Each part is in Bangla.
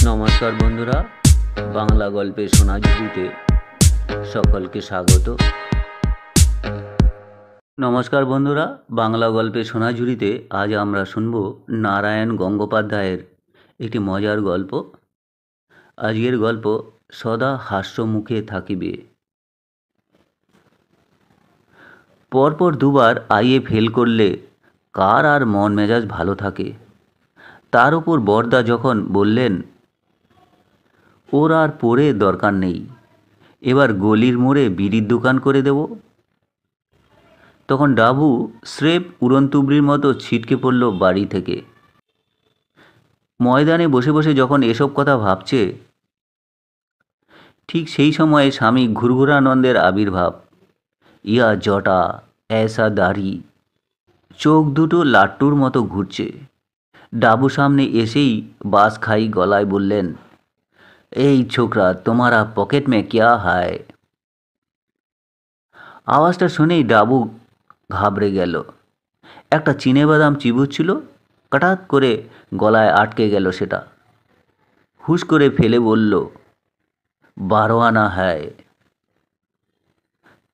নমস্কার বন্ধুরা, বাংলা গল্পের সোনাঝুরিতে সকলকে স্বাগত। নমস্কার বন্ধুরা, বাংলা গল্পের সোনাঝুরিতে আজ আমরা শুনব নারায়ণ গঙ্গোপাধ্যায়ের একটি মজার গল্প। আজকের গল্প সদা হাস্য মুখে থাকিবে। পরপর দুবার আইএ ফেল করলে কার আর মন মেজাজ ভালো থাকে। তার উপর বরদা যখন বললেন ওর আর পড়ে দরকার নেই, এবার গলির মোড়ে বিড়ির দোকান করে দেব, তখন ডাবু স্রেফ উড়নতুবড়ির মতো ছিটকে পড়ল বাড়ি থেকে। ময়দানে বসে বসে যখন এসব কথা ভাবছে, ঠিক সেই সময়ে স্বামী ঘুরঘুরানন্দের আবির্ভাব। ইয়া জটা, ऐसा দাড়ি, চোখ দুটো লাট্টুর মতো ঘুরছে। ডাবু সামনে এসেই বাস খাই গলায় বললেন, এই ছোকরা, তোমারা পকেট মে क्या है? আওয়াজটা শুনেই ডাবু ঘাবড়ে গেল। একটা চিনেবাদাম চিবুচ্ছিল, হঠাৎ করে গলায় আটকে গেল সেটা। হুশ করে ফেলে বলল, 12 আনা হ্যায়।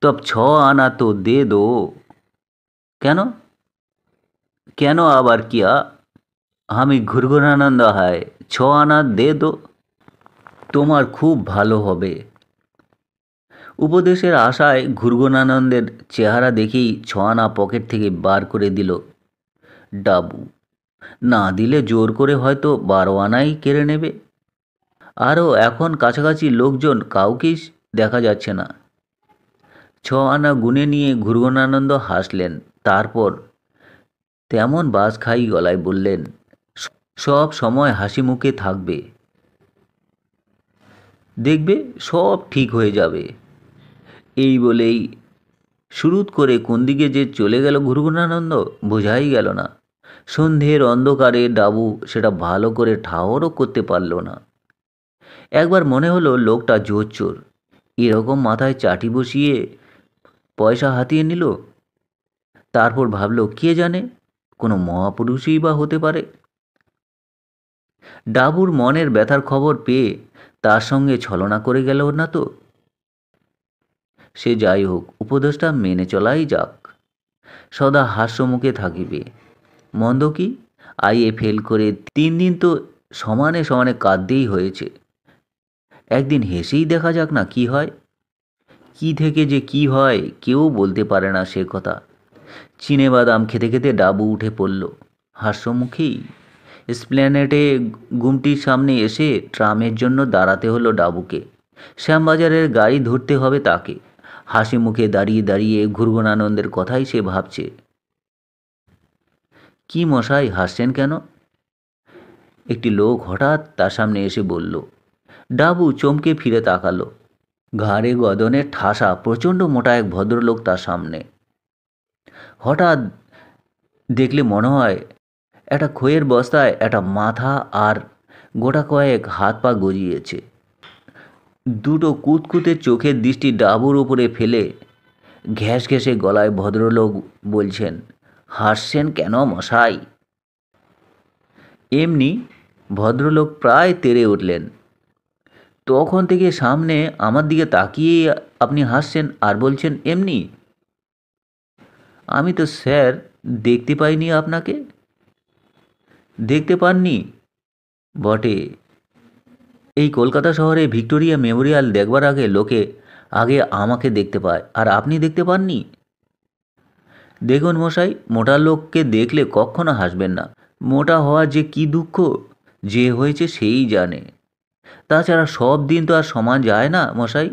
তব 6 আনা তো দে দো। কেন? কেন আবার কিয়া? আমি ঘুরঘুরানন্দ হয়, 6 আনা দে দো, তোমার খুব ভালো হবে। উপদেশের আশায় ঘুরঘুরানন্দের চেহারা দেখেই 6 আনা পকেট থেকে বার করে দিল ডাবু। না দিলে জোর করে হয়তো 12 আনাই কেড়ে নেবে। আরও এখন কাছাকাছি লোকজন কাউকেই দেখা যাচ্ছে না। 6 আনা গুনে নিয়ে ঘুরঘুরানন্দ হাসলেন। তারপর তেমন বাস খাই গলায় বললেন, সব সময় হাসি মুখে থাকবে, দেখবে সব ঠিক হয়ে যাবে। এই বলেই শুরুত করে কোন দিকে যে চলে গেল ঘুরঘুরানন্দ বোঝাই গেল না। সন্ধ্যের অন্ধকারে ডাবু সেটা ভালো করে ঠাহরও করতে পারল না। একবার মনে হলো লোকটা জোচ্চোর, এরকম মাথায় চাটি বসিয়ে পয়সা হাতিয়ে নিল। তারপর ভাবলো, কে জানে, কোনো মহাপুরুষই বা হতে পারে। ডাবুর মনের ব্যথার খবর পেয়ে তার সঙ্গে ছলনা করে গেল না তো। সে যাই হোক, উপদেশটা মেনে চলাই যাক। সদা হাস্যমুখে থাকিবে। মন্দ কি? আইএ ফেল করে 3 দিন তো সমানে সমানে কাঁদতেই হয়েছে। একদিন হেসেই দেখা যাক না কি হয়। কি থেকে যে কি হয় কেউ বলতে পারে না সে কথা। চিনেবাদাম খেতে খেতে ডাবু উঠে পড়ল হাস্যমুখেই। এসপ্ল্যানেডে গুমটির সামনে এসে ট্রামের জন্য দাঁড়াতে হলো ডাবুকে। শ্যামবাজারের গাড়ি ধরতে হবে তাকে। হাসি মুখে দাঁড়িয়ে দাঁড়িয়ে ঘুরঘুরানন্দের কথাই সে ভাবছে। কি মশাই, হাসছেন কেন? একটি লোক হঠাৎ তার সামনে এসে বলল। ডাবু চমকে ফিরে তাকালো। ঘাড়ে গদনের ঠাসা প্রচণ্ড মোটা এক ভদ্রলোক তার সামনে। হঠাৎ দেখলে মনে হয় একটা খইয়ের বস্তায় একটা মাথা আর গোটা কয়েক হাত পা গজিয়েছে। দুটো কুতকুতে চোখের দৃষ্টি ডাবুর উপরে ফেলে ঘ্যাস ঘেঁষে গলায় ভদ্রলোক বলছেন, হাসছেন কেন মশাই? এমনি ভদ্রলোক প্রায় তেড়ে উঠলেন। তখন থেকে সামনে আমার দিকে তাকিয়ে আপনি হাসছেন আর বলছেন এমনি? আমি তো স্যার দেখতে পাইনি আপনাকে। দেখতে পাননি বটে। এই কলকাতা শহরে ভিক্টোরিয়া মেমোরিয়াল দেখবার আগে লোকে আগে আমাকে দেখতে পায়, আর আপনি দেখতে পাননি? দেখুন মশাই, মোটা লোককে দেখলে কখনো হাসবেন না। মোটা হওয়ার যে কি দুঃখ, যে হয়েছে সেই জানে। তাছাড়া সব দিন তো আর সমান যায় না মশাই।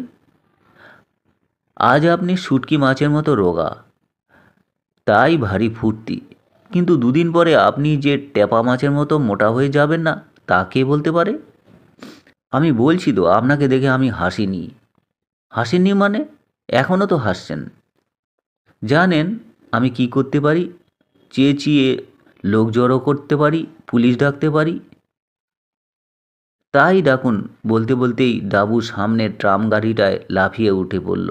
আজ আপনি শুটকি মাছের মতো রোগা, তাই ভারী ফুর্তি, কিন্তু 2 দিন পরে আপনি যে টেপা মাছের মতো মোটা হয়ে যাবেন না, তা কে বলতে পারে? আমি বলছি তো আপনাকে দেখে আমি হাসিনি। হাসিনি মানে? এখনও তো হাসছেন। জানেন আমি কি করতে পারি? চেঁচিয়ে লোক জড়ো করতে পারি, পুলিশ ডাকতে পারি। তাই ডাকুন। বলতে বলতেই ডাবু সামনের ট্রাম গাড়িটায় লাফিয়ে উঠে পড়ল।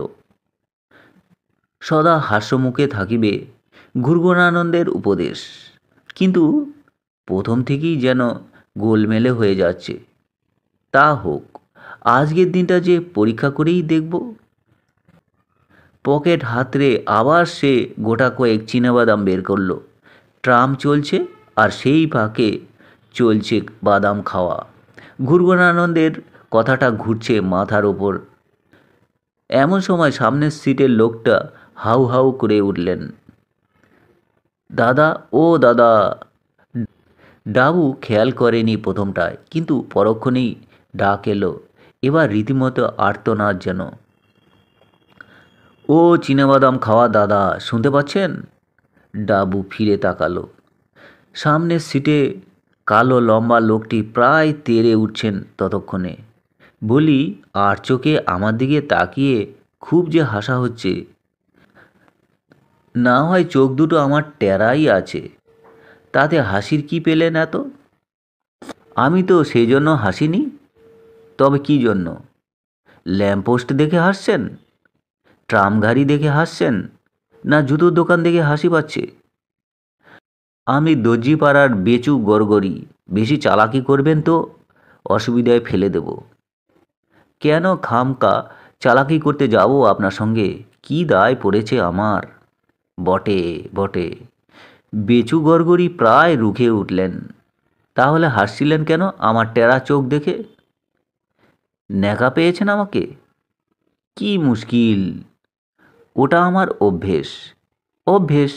সদা হাস্যমুখে থাকিবে, ঘুরঘুরানন্দের উপদেশ কিন্তু প্রথম থেকেই যেন গোলমেলে হয়ে যাচ্ছে। তা হোক, আজকের দিনটা যে পরীক্ষা করেই দেখব। পকেট হাতড়ে আবার সে গোটা কয়েক চিনাবাদাম বের করলো। ট্রাম চলছে আর সেই ফাঁকে চলছে বাদাম খাওয়া। ঘুরঘুরানন্দের কথাটা ঘুরছে মাথার ওপর। এমন সময় সামনের সিটের লোকটা হাউ হাউ করে উঠলেন, দাদা, ও দাদা। ডাবু খেয়াল করেনি প্রথমটায়, কিন্তু পরক্ষণেই ডাক এলো, এবার রীতিমতো আর্তনাদ যেন। ও চিনাবাদাম খাওয়া দাদা, শুনতে পাচ্ছেন? ডাবু ফিরে তাকালো। সামনের সিটে কালো লম্বা লোকটি প্রায় তেড়ে উঠছেন ততক্ষণে। বলি, আর চোখে আমার দিকে তাকিয়ে খুব যে হাসা হচ্ছে। না হয় চোখ দুটো আমার টেরাই আছে, তাতে হাসির কি পেলেন এত? আমি তো সেই জন্য হাসিনি। তবে কি জন্য? ল্যাম্পপোস্ট দেখে হাসছেন, ট্রাম গাড়ি দেখে হাসছেন, না জুতোর দোকান দেখে হাসি পাচ্ছে? আমি দর্জিপাড়ার বেচু গড়গড়ি, বেশি চালাকি করবেন তো অসুবিধায় ফেলে দেব। কেন খামকা চালাকি করতে যাব আপনার সঙ্গে? কি দায় পড়েছে আমার? বটে বটে। বেচু গড়গড়ি প্রায় রুখে উঠলেন। তাহলে হাসছিলেন কেন আমার টেরা চোখ দেখে? ন্যাকা পেয়েছেন আমাকে? কি মুশকিল! ওটা আমার অভ্যেস। অভ্যেস?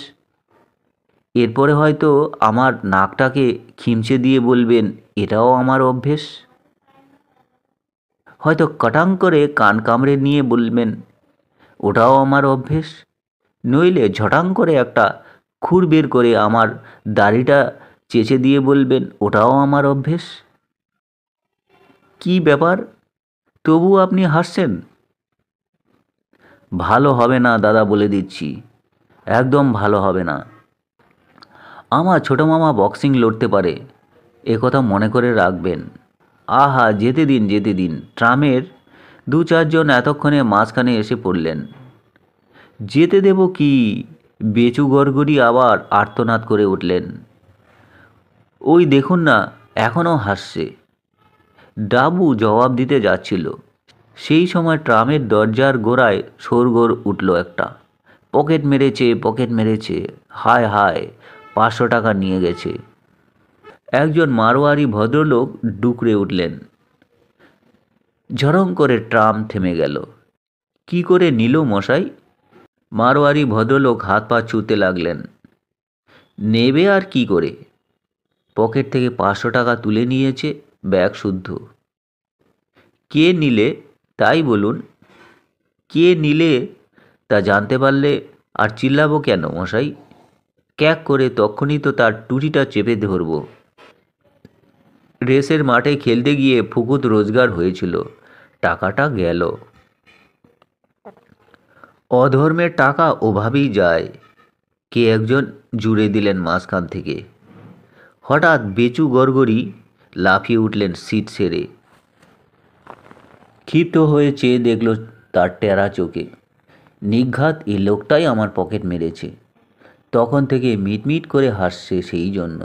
এরপরে হয়তো আমার নাকটাকে খিমচে দিয়ে বলবেন, এটাও আমার অভ্যেস। হয়তো কটাং করে কান কামড়ে নিয়ে বলবেন, ওটাও আমার অভ্যেস। নইলে ঝটাং করে একটা খুর বের করে আমার দাড়িটা চেঁচে দিয়ে বলবেন, ওটাও আমার অভ্যেস। কি ব্যাপার, তবু আপনি হাসছেন? ভালো হবে না দাদা, বলে দিচ্ছি, একদম ভালো হবে না। আমার ছোটো মামা বক্সিং লড়তে পারে, এ কথা মনে করে রাখবেন। আহা, যেতে দিন যেতে দিন। ট্রামের দু চারজন এতক্ষণে মাঝখানে এসে পড়লেন। যেতে দেব কি? বেচু গড়গড়ি আবার আর্তনাদ করে উঠলেন। ওই দেখুন না, এখনও হাসছে। ডাবু জবাব দিতে যাচ্ছিল, সেই সময় ট্রামের দরজার গোড়ায় শোরগোল উঠল একটা। পকেট মেরেছে, পকেট মেরেছে, হায় হায়, 500 টাকা নিয়ে গেছে। একজন মারোয়ারি ভদ্রলোক ডুকরে উঠলেন। ঝড়ং করে ট্রাম থেমে গেল। কি করে নিল মশাই? মারোয়ারি ভদ্রলোক হাত পা ছুঁতে লাগলেন। নেবে আর কি করে? পকেট থেকে 500 টাকা তুলে নিয়েছে, ব্যাগ শুদ্ধ। কে নিলে তাই বলুন। কে নিলে তা জানতে পারলে আর চিল্লাবো কেন মশাই? ক্যাক করে তখনই তো তার টুটিটা চেপে ধরব। রেসের মাঠে খেলতে গিয়ে ফুকুত রোজগার হয়েছিল, টাকাটা গেল। অধর্মের টাকা ওভাবেই যায়। কে একজন জুড়ে দিলেন মাঝখান থেকে। হঠাৎ বেচু গড়গড়ি লাফিয়ে উঠলেন সিট ছেড়ে। ক্ষিপ্ত হয়ে চেয়ে দেখল তার টেরা চোখে। নিঘাত এই লোকটাই আমার পকেট মেরেছে। তখন থেকে মিটমিট করে হাসছে সেই জন্য।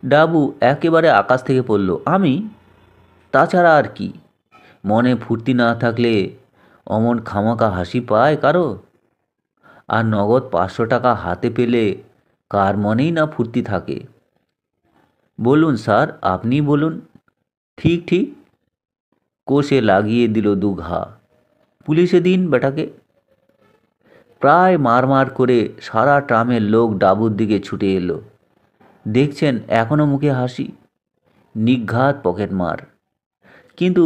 ডাবু একেবারে আকাশ থেকে পড়ল। আমি? তাছাড়া আর কি? মনে ফুর্তি না থাকলে অমন খামাকা হাসি পায় কারো? আর নগদ 500 টাকা হাতে পেলে কার মনেই না ফুর্তি থাকে? বলুন স্যার, আপনি বলুন। ঠিক ঠিক, কোষে লাগিয়ে দিল 2 ঘা। পুলিশে দিন বেটাকে। প্রায় মার করে সারা ট্রামের লোক ডাবুর দিকে ছুটে এলো। দেখছেন এখনও মুখে হাসি। নিঘাত পকেট মার। কিন্তু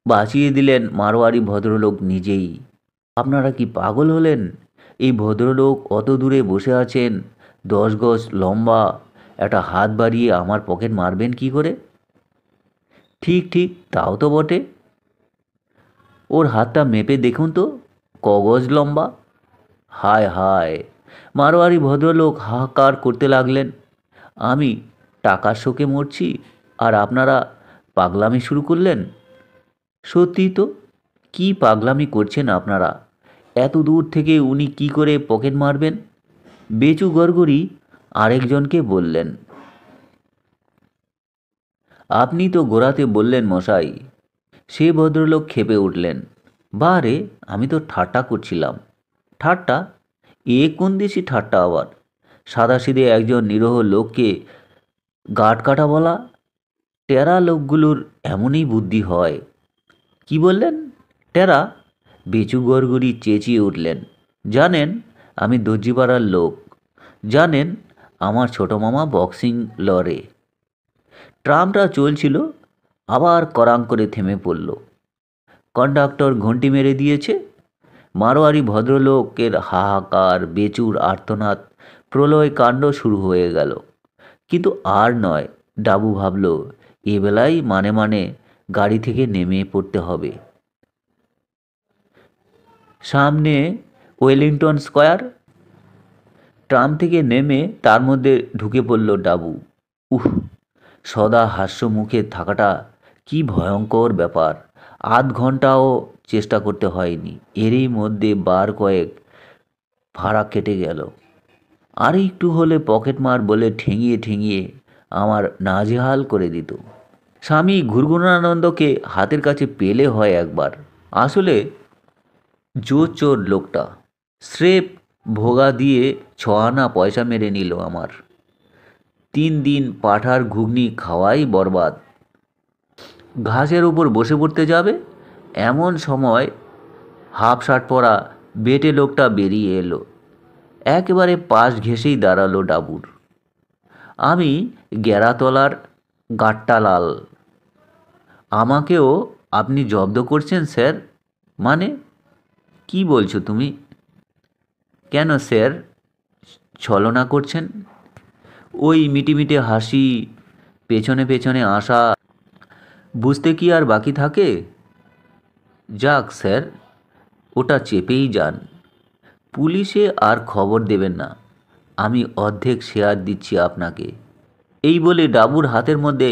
বাঁচিয়ে দিলেন মারোয়ারি ভদ্রলোক নিজেই। আপনারা কি পাগল হলেন? এই ভদ্রলোক অত দূরে বসে আছেন, 10 গজ লম্বা, একটা হাত বাড়িয়ে আমার পকেট মারবেন কি করে? ঠিক ঠিক, তাও তো বটে। ওর হাতটা মেপে দেখুন তো, ক গজ লম্বা। হায় হায়! মারোয়ারি ভদ্রলোক হাহাকার করতে লাগলেন। আমি টাকার শোকে মরছি, আর আপনারা পাগলামি শুরু করলেন। সত্যিই তো, কি পাগলামি করছেন আপনারা? এত দূর থেকে উনি কি করে পকেট মারবেন? বেচু গড়গড়ি আরেকজনকে বললেন। আপনি তো গোড়াতে বললেন মশাই। সে ভদ্রলোক ক্ষেপে উঠলেন। বারে, আমি তো ঠাট্টা করছিলাম। ঠাট্টা? এ কোন দেশি ঠাট্টা আবার? সাদাসিধে একজন নিরীহ লোককে গাঁট কাটা বলা? টেরা লোকগুলোর এমনই বুদ্ধি হয়। কি বললেন? টেরা? বেচু গড়গড়ি চেঁচিয়ে উঠলেন। জানেন, আমি দর্জিপাড়ার লোক। জানেন, আমার ছোট মামা বক্সিং লড়ে। ট্রামটা চলছিল, আবার কড়াং করে থেমে পড়ল। কন্ডাক্টর ঘন্টি মেরে দিয়েছে। মারোয়ারি ভদ্রলোকের হাহাকার, বেচুর আর্তনাদ, প্রলয় কাণ্ড শুরু হয়ে গেল। কিন্তু আর নয়, ডাবু ভাবল, এ বেলায় মানে মানে গাড়ি থেকে নেমে পড়তে হবে। সামনে ওয়েলিংটন স্কোয়ার। ট্রাম থেকে নেমে তার মধ্যে ঢুকে পড়ল ডাবু। উহ, সদা হাস্য মুখে থাকাটা কি ভয়ঙ্কর ব্যাপার। আধ ঘন্টাও চেষ্টা করতে হয়নি, এরই মধ্যে বার কয়েক ভাড়া কেটে গেল। আর একটু হলে পকেটমার বলে ঠেঙিয়ে ঠেঙিয়ে আমার নাজেহাল করে দিত। স্বামী ঘুরঘুরানন্দকে হাতের কাছে পেলে হয় একবার। আসলে জোর চোর লোকটা। স্রেফ ভোগা দিয়ে 6 আনা পয়সা মেরে নিল আমার। 3 দিন পাঁঠার ঘুগনি খাওয়াই বরবাদ। ঘাসের উপর বসে পড়তে যাবে, এমন সময় হাফ শার্ট পরা বেটে লোকটা বেরিয়ে এলো। একেবারে পাশ ঘেঁষেই দাঁড়ালো ডাবুর। আমি গেরাতলার গাট্টা লাল। আমাকেও আপনি জব্দ করছেন স্যার? মানে, কি বলছো তুমি? কেন স্যার ছলনা করছেন? ওই মিটিমিটে হাসি, পেছনে পেছনে আসা, বুঝতে কি আর বাকি থাকে? যাক স্যার, ওটা চেপেই যান। পুলিশে আর খবর দেবেন না। আমি অর্ধেক শেয়ার দিচ্ছি আপনাকে। এই বলে ডাবুর হাতের মধ্যে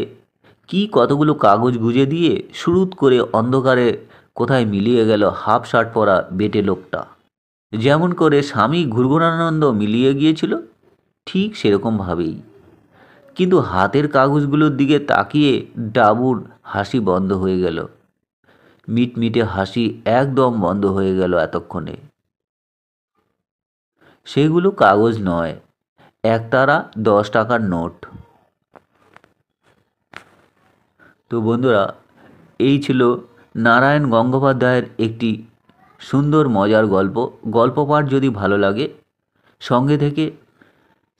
কি কতগুলো কাগজ গুজে দিয়ে শুরুত করে অন্ধকারে কোথায় মিলিয়ে গেল হাফ শার্ট পরা বেটে লোকটা। যেমন করে স্বামী ঘুরঘুরানন্দ মিলিয়ে গিয়েছিল, ঠিক সেরকমভাবেই। কিন্তু হাতের কাগজগুলোর দিকে তাকিয়ে ডাবুর হাসি বন্ধ হয়ে গেল। মিটমিটে হাসি একদম বন্ধ হয়ে গেল এতক্ষণে। সেগুলো কাগজ নয়, একতারা 10 টাকার নোট। তো বন্ধুরা, এই ছিল নারায়ণ গঙ্গোপাধ্যায়ের একটি সুন্দর মজার গল্প। গল্প পাঠ যদি ভালো লাগে, সঙ্গে থেকে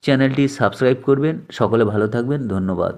চ্যানেলটি সাবস্ক্রাইব করবেন। সকলে ভালো থাকবেন। ধন্যবাদ।